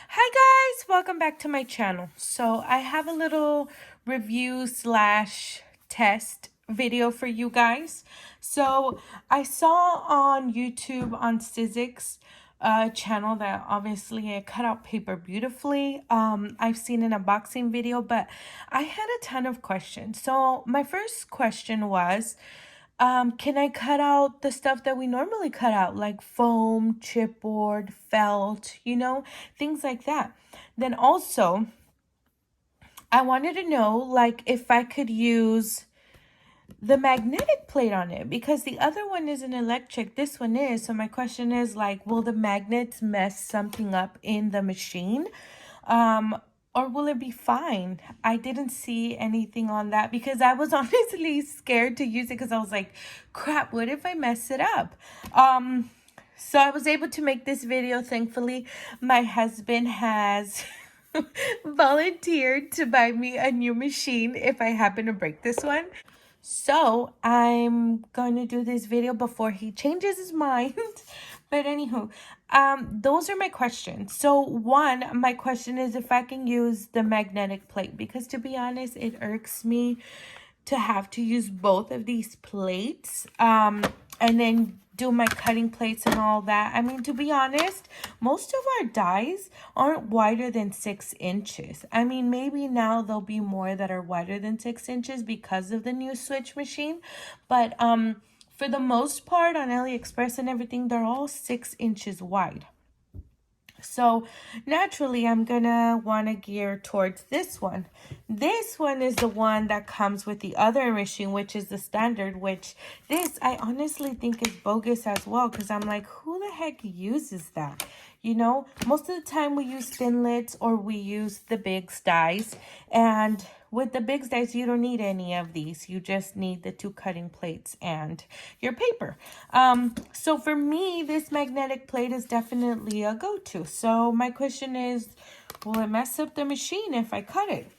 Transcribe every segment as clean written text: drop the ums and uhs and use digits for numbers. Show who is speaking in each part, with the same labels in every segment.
Speaker 1: Hi guys, welcome back to my channel. So I have a little review slash test video for you guys. So I saw on YouTube on Sizzix channel that obviously it cut out paper beautifully. I've seen an unboxing video, but I had a ton of questions. So my first question was, can I cut out the stuff that we normally cut out, like foam, chipboard, felt, things like that? Then also, I wanted to know, like, if I could use the magnetic plate on it because the other one isn't electric. This one is. So my question is, like, will the magnets mess something up in the machine? Um, or will it be fine? I didn't see anything on that because I was honestly scared to use it because I was like, crap, what if I mess it up? So I was able to make this video. Thankfully, my husband has volunteered to buy me a new machine if I happen to break this one. So I'm going to do this video before he changes his mind. But anywho, those are my questions. So one, my question is if I can use the magnetic plate, because to be honest, it irks me to have to use both of these plates. And then do my cutting plates and all that. I mean, to be honest, most of our dies aren't wider than 6 inches. I mean, maybe now there'll be more that are wider than 6 inches because of the new Switch machine. But for the most part on AliExpress and everything, they're all 6 inches wide. So naturally, I'm gonna want to gear towards this one. This one is the one that comes with the other machine, which is the standard, which this I honestly think is bogus as well, because I'm like, who the heck uses that? Most of the time we use thinlits or we use the big dies, and with the big dies, you don't need any of these. You just need the 2 cutting plates and your paper. So for me, this magnetic plate is definitely a go-to. So my question is, will it mess up the machine if I cut it?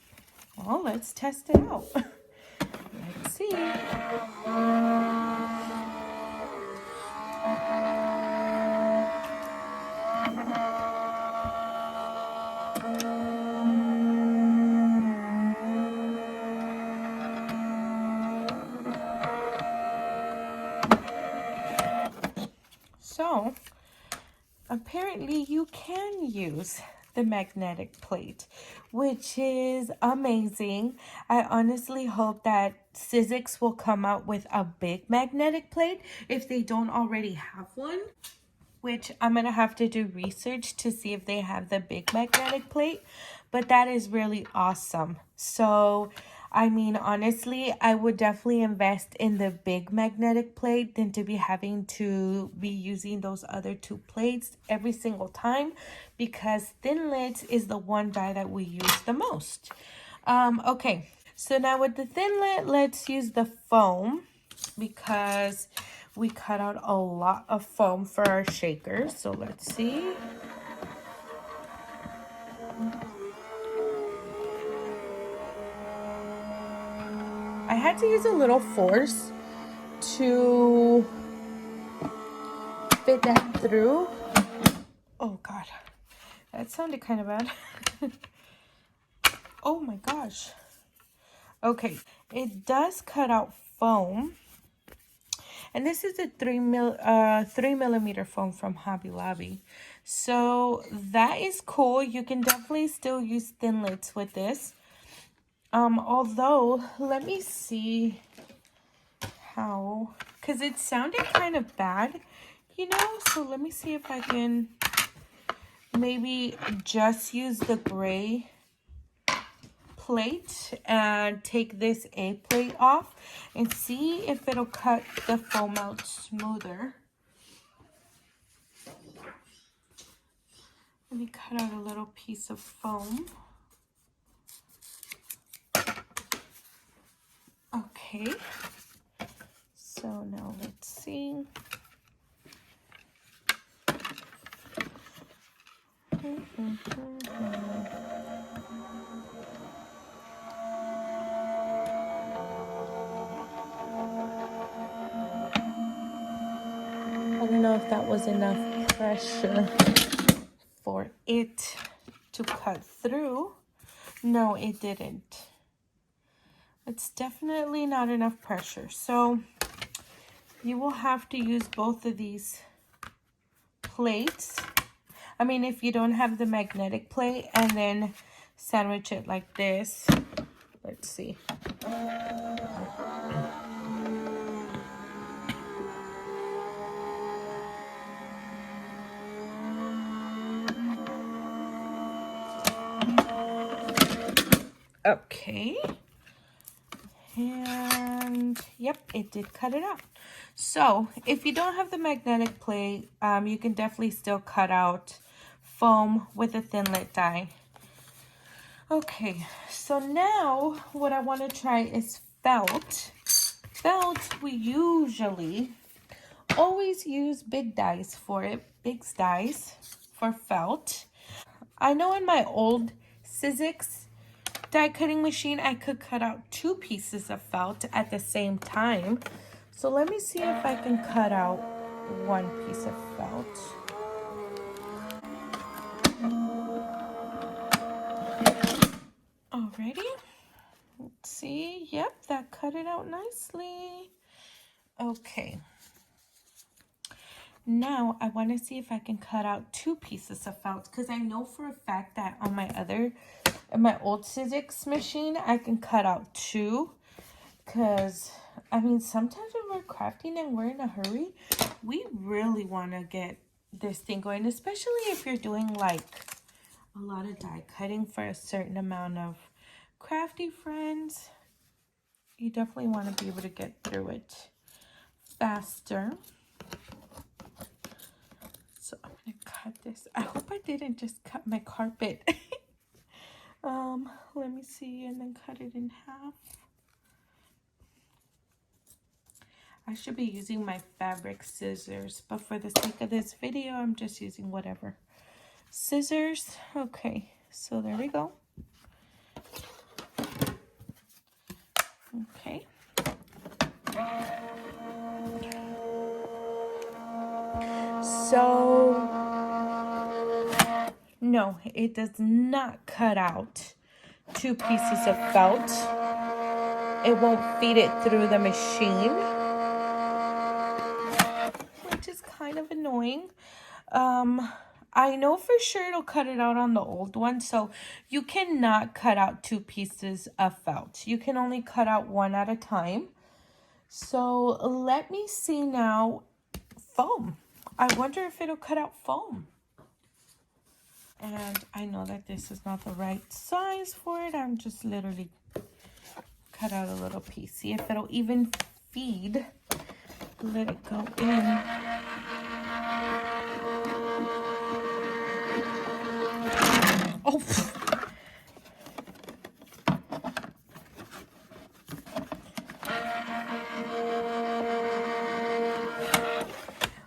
Speaker 1: Well, let's test it out. Let's see. So apparently you can use the magnetic plate, which is amazing. I honestly hope that Sizzix will come out with a big magnetic plate if they don't already have one, which I'm gonna have to do research to see if they have the big magnetic plate, but that is really awesome. So I mean, honestly, I would definitely invest in the big magnetic plate than to be having to be using those other 2 plates every single time, because thinlits is the one die that we use the most. Okay, so now with the thinlit, let's use the foam because we cut out a lot of foam for our shakers. So let's see. I had to use a little force to fit that through. Oh God, that sounded kind of bad. Oh my gosh. Okay, it does cut out foam. And this is a 3mm foam from Hobby Lobby. So that is cool. You can definitely still use thinlits with this. Although, let me see how, because it sounded kind of bad, so let me see if I can maybe just use the gray plate and take this A plate off and see if it'll cut the foam out smoother. Let me cut out a little piece of foam. Okay, so now let's see. I don't know if that was enough pressure for it to cut through. No, it didn't. It's definitely not enough pressure. So you will have to use both of these plates. I mean, if you don't have the magnetic plate, and then sandwich it like this. Let's see. Okay. And yep, it did cut it out. So if you don't have the magnetic plate, you can definitely still cut out foam with a thinlit die. Okay, so now what I want to try is felt. Felt, we usually always use big dies for it, big dies for felt. I know in my old Sizzix die cutting machine, I could cut out 2 pieces of felt at the same time. So let me see if I can cut out 1 piece of felt. Alrighty. Let's see. Yep, that cut it out nicely. Okay. Now I want to see if I can cut out 2 pieces of felt, because I know for a fact that on my old Sizzix machine, I can cut out 2. Because, I mean, sometimes when we're crafting and we're in a hurry, we really want to get this thing going, especially if you're doing like a lot of die cutting for a certain amount of crafty friends. You definitely want to be able to get through it faster. So I'm going to cut this. I hope I didn't just cut my carpet. Let me see, and then cut it in half. I should be using my fabric scissors, but for the sake of this video, I'm just using whatever scissors. Okay, so there we go. Okay. So, no, it does not cut out 2 pieces of felt. It won't feed it through the machine, which is kind of annoying. I know for sure it'll cut it out on the old one, so you cannot cut out 2 pieces of felt. You can only cut out 1 at a time. So let me see now. Foam. I wonder if it'll cut out foam. And I know that this is not the right size for it. I'm just literally cut out a little piece. See if it'll even feed. Let it go in. Oh.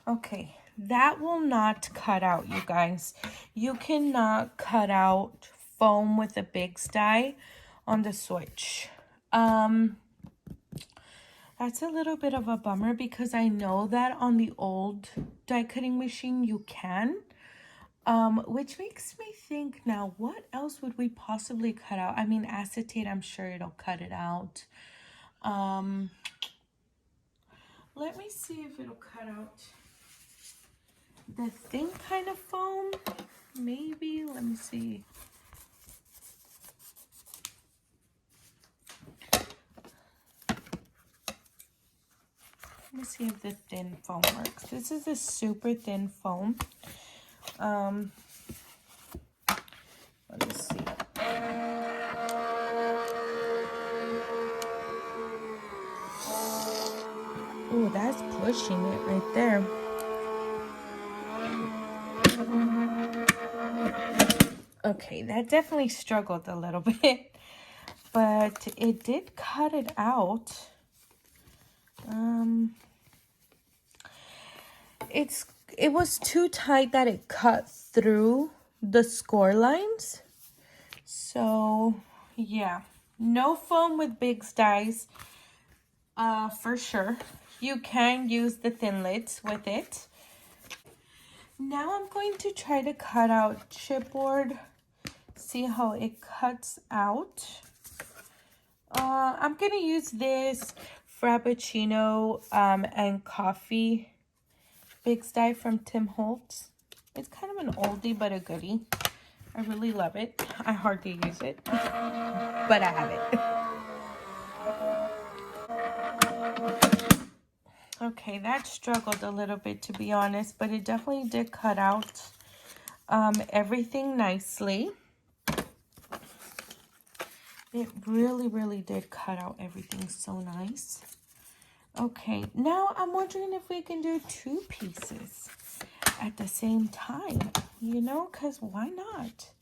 Speaker 1: Okay, that will not cut out, you guys. You cannot cut out foam with a big die on the Switch. That's a little bit of a bummer, because I know that on the old die cutting machine you can. Which makes me think now, what else would we possibly cut out? I mean, acetate, I'm sure it'll cut it out. Let me see if it'll cut out the thin kind of foam. Maybe, let me see. Let me see if the thin foam works. This is a super thin foam. Let me see. Oh, that's pushing it right there. Okay, that definitely struggled a little bit, but it did cut it out. It was too tight that it cut through the score lines. So yeah, no foam with big dies, for sure. You can use the thinlits with it. Now I'm going to try to cut out chipboard See how it cuts out. I'm gonna use this Frappuccino and coffee Big die from Tim Holtz. It's kind of an oldie but a goodie. I really love it. I hardly use it, but I have it. Okay, that struggled a little bit, to be honest, but it definitely did cut out everything nicely. It really did cut out everything so nice. Okay, now I'm wondering if we can do 2 pieces at the same time, you know, because why not?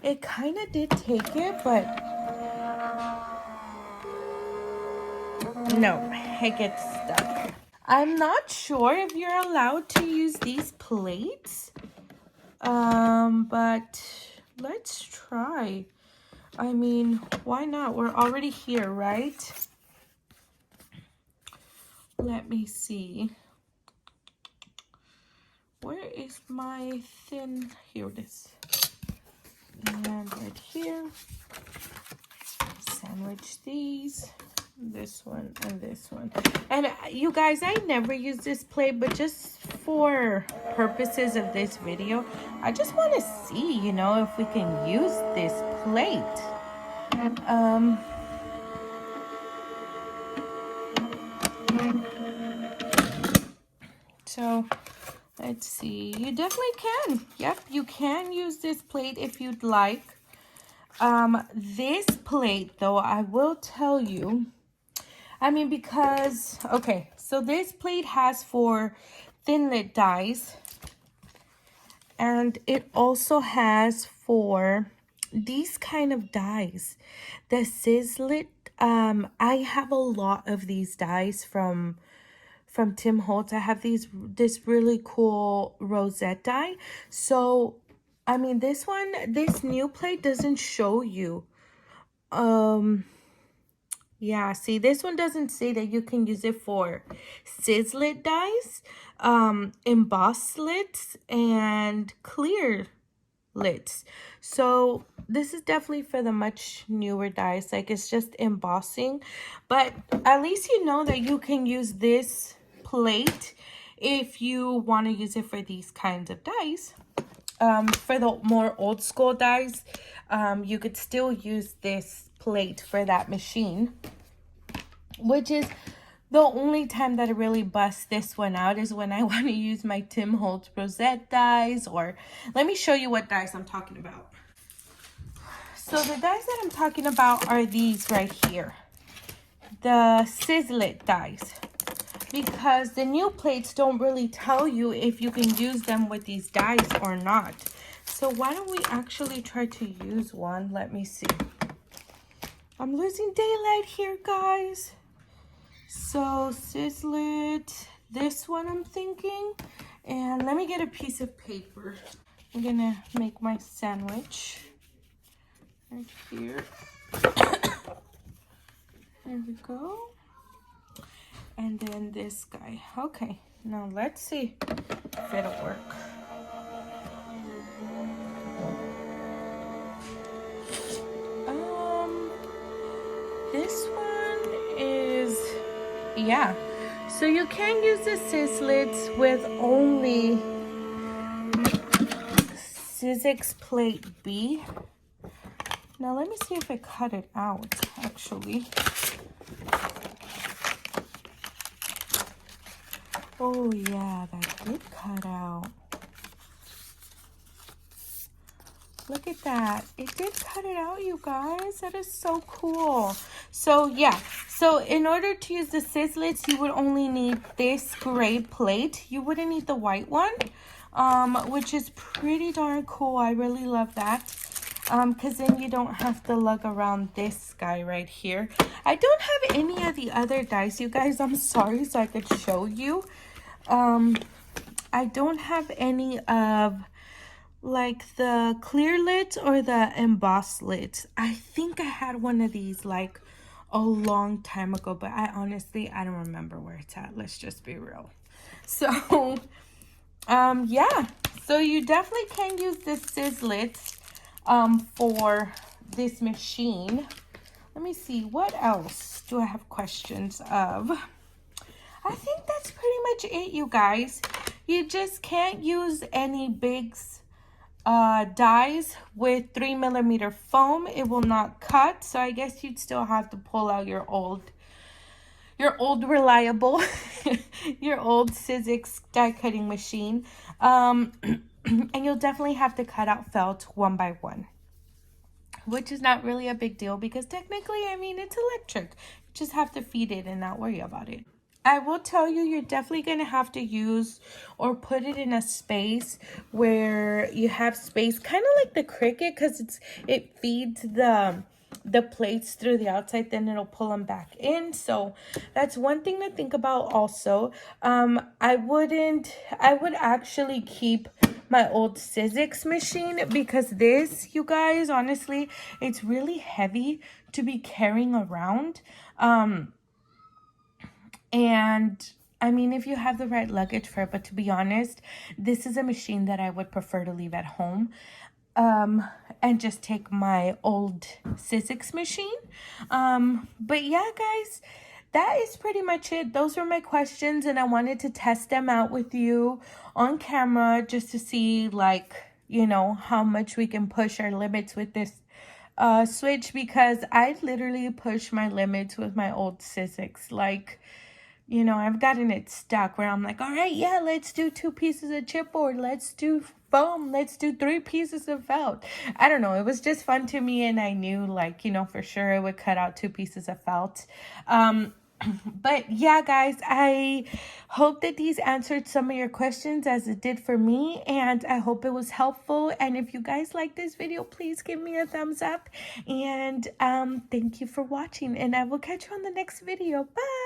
Speaker 1: It kind of did take it, but no, it gets stuck. I'm not sure if you're allowed to use these plates, but let's try. I mean, why not? We're already here, right? Let me see. Where is my thin? Here it is. And right here, sandwich these, this one and this one. And you guys, I never use this plate, but just for purposes of this video, I just want to see, you know, if we can use this plate. So let's see. You definitely can. Yep, you can use this plate if you'd like. This plate, though, I will tell you, I mean, because, okay, so this plate has 4 thin lit dies, and it also has 4 these kind of dies. The Sizzix, I have a lot of these dies from Tim Holtz. I have this really cool rosette die. So, I mean, this new plate doesn't show you. Yeah, see, this one doesn't say that you can use it for Sizzix dies, embossed slits, and clear lids. So this is definitely for the much newer dies. Like, it's just embossing, but at least you know that you can use this plate if you want to use it for these kinds of dies. For the more old school dies, you could still use this plate for that machine, which is the only time that I really bust this one out is when I want to use my Tim Holtz rosette dies. Or let me show you what dies I'm talking about. So the dies that I'm talking about are these right here, the Sizzix dies, because the new plates don't really tell you if you can use them with these dies or not. So why don't we actually try to use one? Let me see. I'm losing daylight here, guys. So Sizzix, this one I'm thinking, and let me get a piece of paper. I'm gonna make my sandwich right here. There we go. And then this guy. Okay, now let's see if it'll work. This one is, yeah. So you can use the Sizzix with only Sizzix plate B. Now let me see if I cut it out, actually. Oh yeah, that did cut out. Look at that. It did cut it out, you guys. That is so cool. So yeah, so in order to use the Sizzix, you would only need this gray plate. You wouldn't need the white one, which is pretty darn cool. I really love that. Because then you don't have to lug around this guy right here. I don't have any of the other dice, you guys. I'm sorry, so I could show you. I don't have any of like the clear lids or the embossed lids. I think I had one of these like a long time ago, but I don't remember where it's at. Let's just be real. So, yeah. So you definitely can use the Sizzix for this machine. Let me see, what else do I have questions of? I think that's pretty much it, you guys. You just can't use any big dies with 3mm foam. It will not cut, so I guess you'd still have to pull out your old reliable your old Sizzix die cutting machine, and you'll definitely have to cut out felt one by one, which is not really a big deal because technically, I mean, it's electric. You just have to feed it and not worry about it. I will tell you, you're definitely going to have to use or put it in a space where you have space, kind of like the Cricut, because it feeds the plates through the outside, then it'll pull them back in. So that's one thing to think about also. I would actually keep my old Sizzix machine because this, you guys, honestly, it's really heavy to be carrying around. And I mean, if you have the right luggage for it, but to be honest, this is a machine that I would prefer to leave at home. And just take my old Sizzix machine. But yeah, guys, that is pretty much it. Those were my questions, and I wanted to test them out with you on camera just to see, like, you know, how much we can push our limits with this Switch, because I literally push my limits with my old Sizzix. Like, you know, I've gotten it stuck where I'm like, all right, yeah, let's do 2 pieces of chipboard. Let's do foam. Let's do 3 pieces of felt. I don't know. It was just fun to me. And I knew, like, you know, for sure it would cut out 2 pieces of felt. But yeah, guys, I hope that these answered some of your questions as it did for me. And I hope it was helpful. And if you guys like this video, please give me a thumbs up. And thank you for watching. And I will catch you on the next video. Bye.